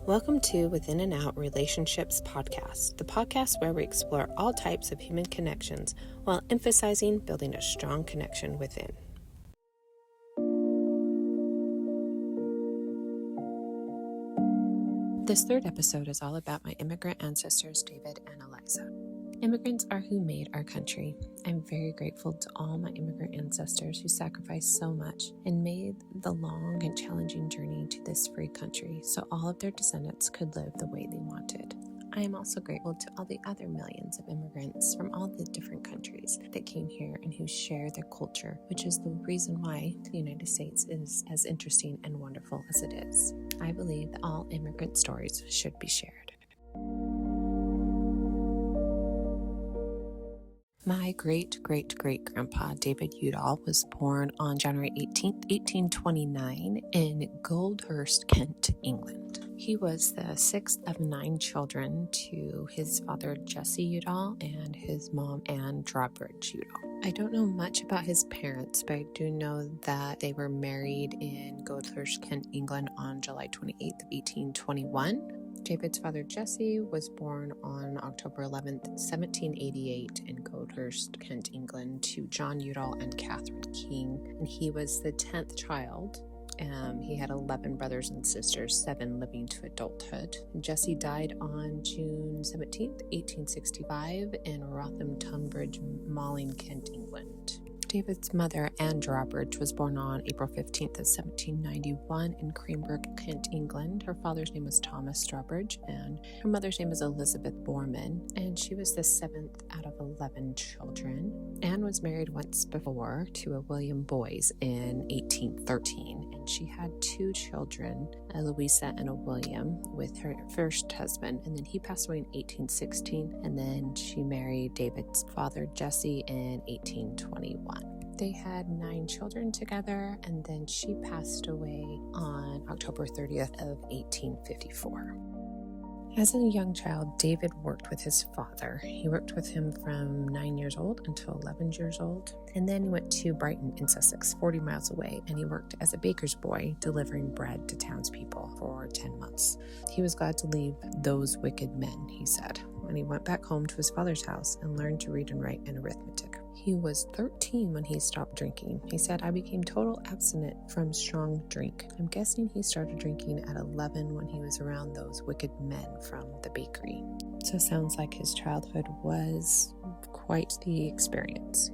Welcome to Within and Out Relationships Podcast, the podcast where we explore all types of human connections while emphasizing building a strong connection within. This third episode is all about my immigrant ancestors, David and Eliza. Immigrants are who made our country. I'm very grateful to all my immigrant ancestors who sacrificed so much and made the long and challenging journey to this free country so all of their descendants could live the way they wanted. I am also grateful to all the other millions of immigrants from all the different countries that came here and who share their culture, which is the reason why the United States is as interesting and wonderful as it is. I believe that all immigrant stories should be shared. My great-great-great-grandpa, David Udall, was born on January 18th, 1829 in Goldhurst, Kent, England. He was the sixth of 9 children to his father, Jesse Udall, and his mom, Anne Drawbridge Udall. I don't know much about his parents, but I do know that they were married in Goldhurst, Kent, England on July 28th, 1821. David's father, Jesse, was born on October 11th, 1788 in Goldhurst, Kent, England, to John Udall and Catherine King, and he was the 10th child. He had 11 brothers and sisters, 7 living to adulthood. Jesse died on June 17th, 1865 in Rotham Tunbridge, Malling, Kent, England. David's mother, Anne Drawbridge, was born on April 15th of 1791 in Cranbrook, Kent, England. Her father's name was Thomas Drawbridge, and her mother's name was Elizabeth Borman, and she was the 7th out of 11 children. Anne was married once before to a William Boyes in 1813, and she had 2 children, a Louisa and a William, with her first husband, and then he passed away in 1816, and then she married David's father, Jesse, in 1821. They had 9 children together, and then she passed away on October 30th of 1854. As a young child, David worked with his father. He worked with him from 9 years old until 11 years old. And then he went to Brighton in Sussex, 40 miles away, and he worked as a baker's boy, delivering bread to townspeople for 10 months. He was glad to leave those wicked men, he said, when he went back home to his father's house and learned to read and write and arithmetic. He was 13 when he stopped drinking. He said, "I became total abstinent from strong drink." I'm guessing he started drinking at 11 when he was around those wicked men from the bakery. So sounds like his childhood was quite the experience.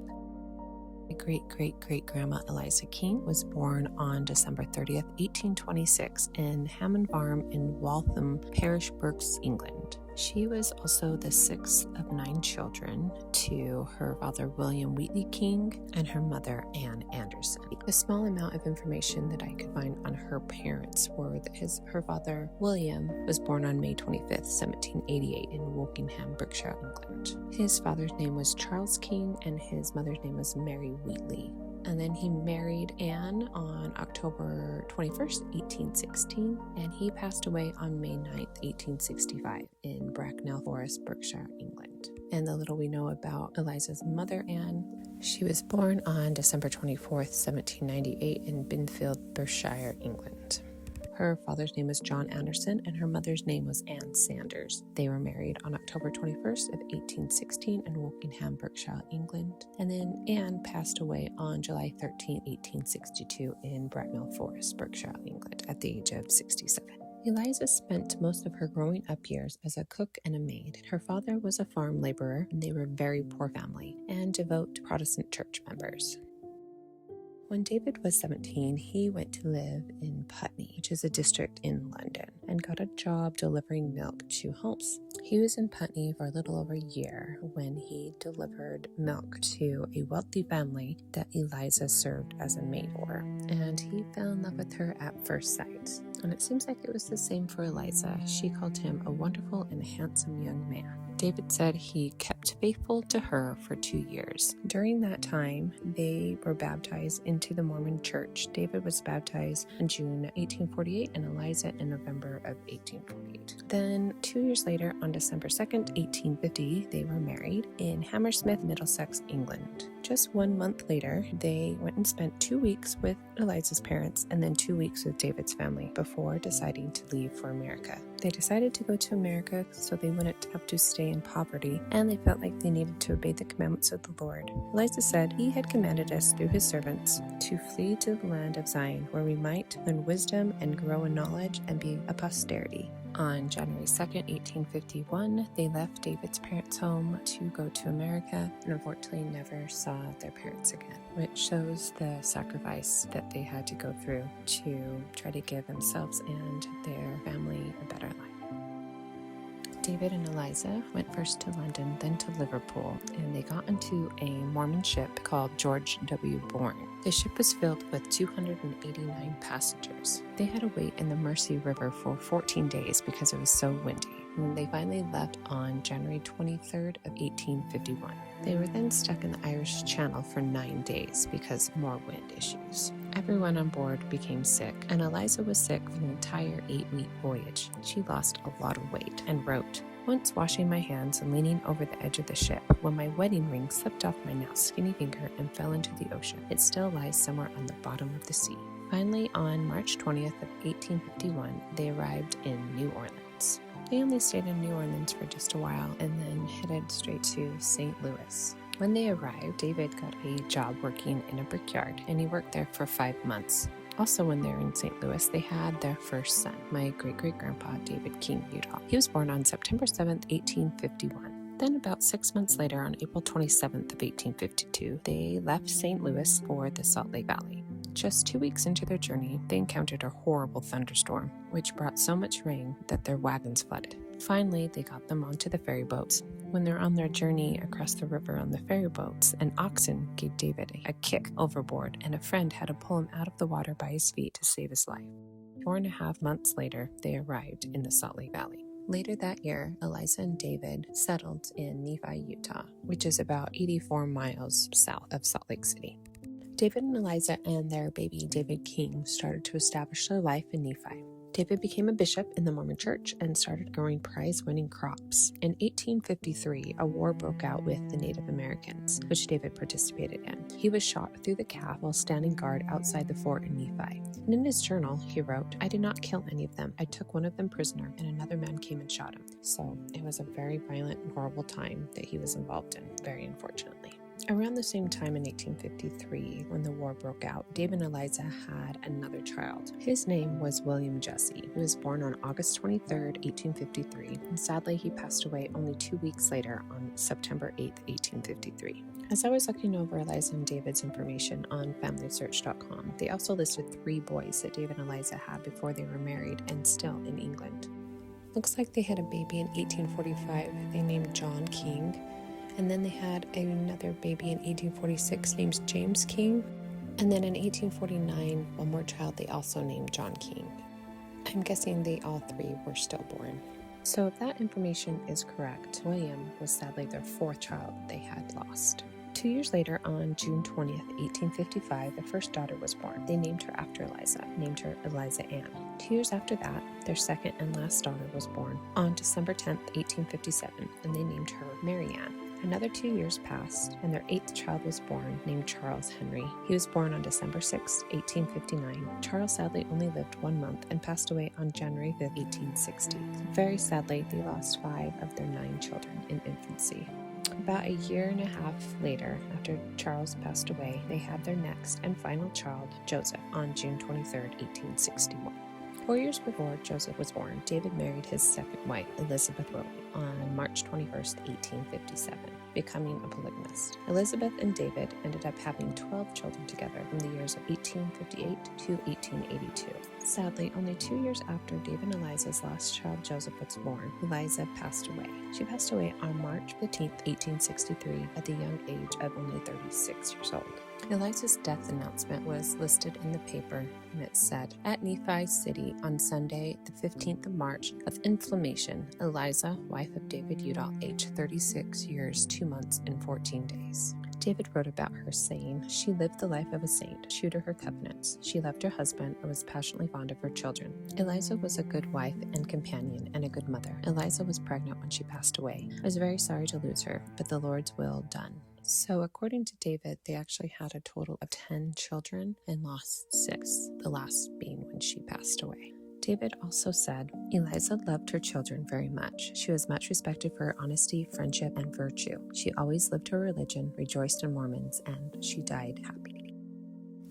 My great-great-great-grandma Eliza King was born on December 30th, 1826 in Hammond Farm in Waltham Parish, Berks, England. She was also the 6th of 9 children to her father, William Wheatley King, and her mother, Anne Anderson. The small amount of information that I could find on her parents were that her father, William, was born on May 25th, 1788 in Wokingham, Berkshire, England. His father's name was Charles King, and his mother's name was Mary Wheatley. And then he married Anne on October 21st, 1816, and he passed away on May 9th, 1865 in Bracknell Forest, Berkshire, England. And the little we know about Eliza's mother, Anne, she was born on December 24th, 1798 in Binfield, Berkshire, England. Her father's name was John Anderson, and her mother's name was Anne Sanders. They were married on October 21st of 1816 in Wokingham, Berkshire, England. And then Anne passed away on July 13th, 1862 in Bracknell Forest, Berkshire, England at the age of 67. Eliza spent most of her growing up years as a cook and a maid. Her father was a farm laborer, and they were a very poor family and devout Protestant church members. When David was 17, he went to live in Putney, which is a district in London, and got a job delivering milk to homes. He was in Putney for a little over a year when he delivered milk to a wealthy family that Eliza served as a maid for, and he fell in love with her at first sight. And it seems like it was the same for Eliza. She called him a wonderful and handsome young man. David said he kept faithful to her for 2 years. During that time, they were baptized into the Mormon Church. David was baptized in June 1848 and Eliza in November of 1848. Then 2 years later, on December 2nd, 1850, they were married in Hammersmith, Middlesex, England. Just 1 month later, they went and spent 2 weeks with Eliza's parents and then 2 weeks with David's family before deciding to leave for America. They decided to go to America so they wouldn't have to stay in poverty, and they felt like they needed to obey the commandments of the Lord. Eliza said, "He had commanded us through his servants to flee to the land of Zion, where we might learn wisdom and grow in knowledge and be a posterity." On January 2nd, 1851, they left David's parents' home to go to America and unfortunately never saw their parents again, which shows the sacrifice that they had to go through to try to give themselves and their family a better life. David and Eliza went first to London, then to Liverpool, and they got into a Mormon ship called George W. Bourne. The ship was filled with 289 passengers. They had to wait in the Mersey River for 14 days because it was so windy. And they finally left on January 23rd of 1851. They were then stuck in the Irish Channel for 9 days because of more wind issues. Everyone on board became sick, and Eliza was sick for the entire 8-week voyage. She lost a lot of weight and wrote, "Once washing my hands and leaning over the edge of the ship, when my wedding ring slipped off my now skinny finger and fell into the ocean. It still lies somewhere on the bottom of the sea." Finally, on March 20th of 1851, they arrived in New Orleans. They only stayed in New Orleans for just a while and then headed straight to St. Louis. When they arrived, David got a job working in a brickyard, and he worked there for 5 months. Also, when they were in St. Louis, they had their first son, my great-great-grandpa, David King Udall. He was born on September 7th, 1851. Then about 6 months later, on April 27th of 1852, they left St. Louis for the Salt Lake Valley. Just 2 weeks into their journey, they encountered a horrible thunderstorm, which brought so much rain that their wagons flooded. Finally, they got them onto the ferry boats. When they're on their journey across the river on the ferry boats, an oxen gave David a kick overboard, and a friend had to pull him out of the water by his feet to save his life. 4.5 months later, they arrived in the Salt Lake Valley. Later that year, Eliza and David settled in Nephi, Utah, which is about 84 miles south of Salt Lake City. David and Eliza and their baby David King started to establish their life in Nephi. David became a bishop in the Mormon Church and started growing prize-winning crops. In 1853, a war broke out with the Native Americans, which David participated in. He was shot through the calf while standing guard outside the fort in Nephi. And in his journal, he wrote, "I did not kill any of them. I took one of them prisoner, and another man came and shot him." So it was a very violent and horrible time that he was involved in, very unfortunately. Around the same time in 1853, when the war broke out, David and Eliza had another child. His name was William Jesse. He was born on August 23rd, 1853, and sadly he passed away only 2 weeks later on September 8th, 1853. As I was looking over Eliza and David's information on FamilySearch.com, they also listed 3 boys that David and Eliza had before they were married and still in England. Looks like they had a baby in 1845 they named John King. And then they had another baby in 1846 named James King. And then in 1849, one more child they also named John King. I'm guessing they all 3 were stillborn. So if that information is correct, William was sadly their 4th child they had lost. 2 years later, on June 20th, 1855, their first daughter was born. They named her after Eliza, named her Eliza Ann. 2 years after that, their second and last daughter was born on December 10th, 1857, and they named her Mary Ann. Another 2 years passed, and their 8th child was born, named Charles Henry. He was born on December 6, 1859. Charles sadly only lived 1 month and passed away on January 5, 1860. Very sadly, they lost 5 of their 9 children in infancy. About a year and a half later, after Charles passed away, they had their next and final child, Joseph, on June 23, 1861. 4 years before Joseph was born, David married his second wife, Elizabeth Rowley, on March 21st, 1857, becoming a polygamist. Elizabeth and David ended up having 12 children together from the years of 1858 to 1882. Sadly, only 2 years after David and Eliza's last child Joseph was born, Eliza passed away. She passed away on March 15, 1863, at the young age of only 36 years old. Eliza's death announcement was listed in the paper, and it said, "At Nephi City on Sunday, the 15th of March, of inflammation, Eliza, wife of David Udall, aged 36 years, 2 months, and 14 days." David wrote about her, saying, "She lived the life of a saint, true to her covenants. She loved her husband and was passionately fond of her children. Eliza was a good wife and companion and a good mother. Eliza was pregnant when she passed away. I was very sorry to lose her, but the Lord's will done." So according to David, they actually had a total of 10 children and lost 6, the last being when she passed away. David also said, "Eliza loved her children very much. She was much respected for her honesty, friendship, and virtue. She always lived her religion, rejoiced in Mormons, and she died happy."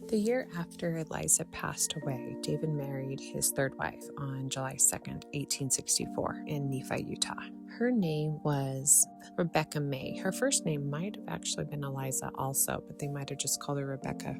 The year after Eliza passed away, David married his third wife on July 2nd, 1864, in Nephi, Utah. Her name was Rebecca May. Her first name might have actually been Eliza also, but they might have just called her Rebecca,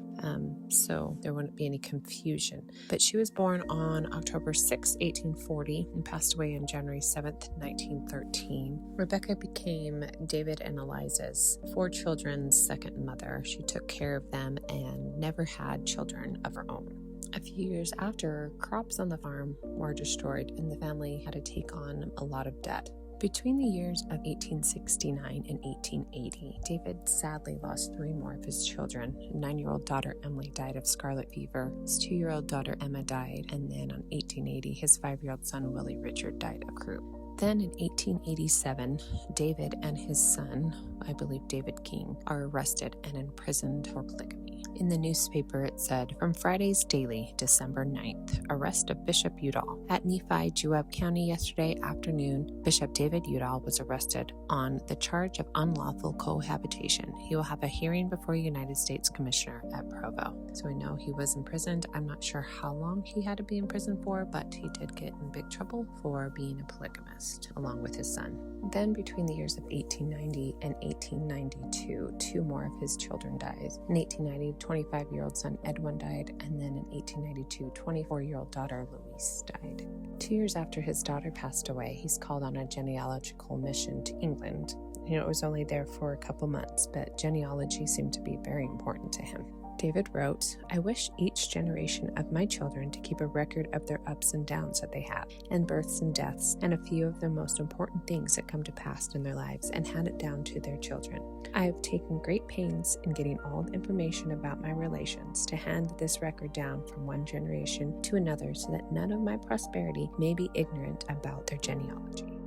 so there wouldn't be any confusion. But she was born on October 6, 1840, and passed away on January 7th, 1913. Rebecca became David and Eliza's 4 children's second mother. She took care of them and never had children of her own. A few years after, crops on the farm were destroyed and the family had to take on a lot of debt. Between the years of 1869 and 1880, David sadly lost 3 more of his children. His 9-year-old daughter Emily died of scarlet fever. His 2-year-old daughter Emma died, and then on 1880, his 5-year-old son Willie Richard died of croup. Then in 1887, David and his son, I believe David King, are arrested and imprisoned for polygamy. In the newspaper, it said, "From Friday's Daily, December 9th, arrest of Bishop Udall. At Nephi, Juab County yesterday afternoon, Bishop David Udall was arrested on the charge of unlawful cohabitation. He will have a hearing before a United States Commissioner at Provo." So we know he was imprisoned. I'm not sure how long he had to be in prison for, but he did get in big trouble for being a polygamist, along with his son. Then between the years of 1890 and 1892, 2 more of his children died. In 1890, 25-year-old son Edwin died, and then in 1892, 24-year-old daughter Louise died. 2 years after his daughter passed away, he's called on a genealogical mission to England. It was only there for a couple months, but genealogy seemed to be very important to him. David wrote, "I wish each generation of my children to keep a record of their ups and downs that they have, and births and deaths, and a few of the most important things that come to pass in their lives, and hand it down to their children. I have taken great pains in getting all the information about my relations to hand this record down from one generation to another so that none of my posterity may be ignorant about their genealogy."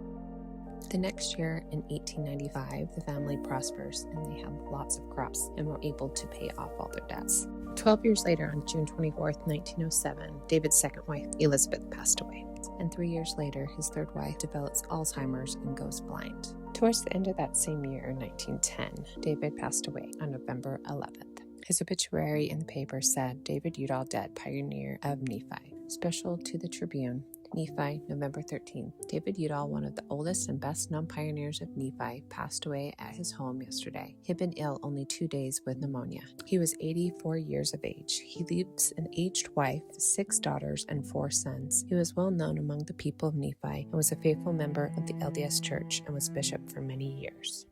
The next year, in 1895, the family prospers and they have lots of crops and were able to pay off all their debts. 12 years later, on June 24th, 1907, David's second wife, Elizabeth, passed away. And 3 years later, his third wife develops Alzheimer's and goes blind. Towards the end of that same year, 1910, David passed away on November 11th. His obituary in the paper said, "David Udall dead, pioneer of Nephi." Special to the Tribune, Nephi, November 13th. David Udall, one of the oldest and best-known pioneers of Nephi, passed away at his home yesterday. He had been ill only 2 days with pneumonia. He was 84 years of age. He leaves an aged wife, 6 daughters, and 4 sons. He was well known among the people of Nephi and was a faithful member of the LDS Church and was bishop for many years.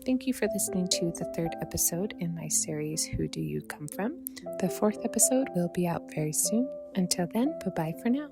Thank you for listening to the 3rd episode in my series, Who Do You Come From? The 4th episode will be out very soon. Until then, bye-bye for now.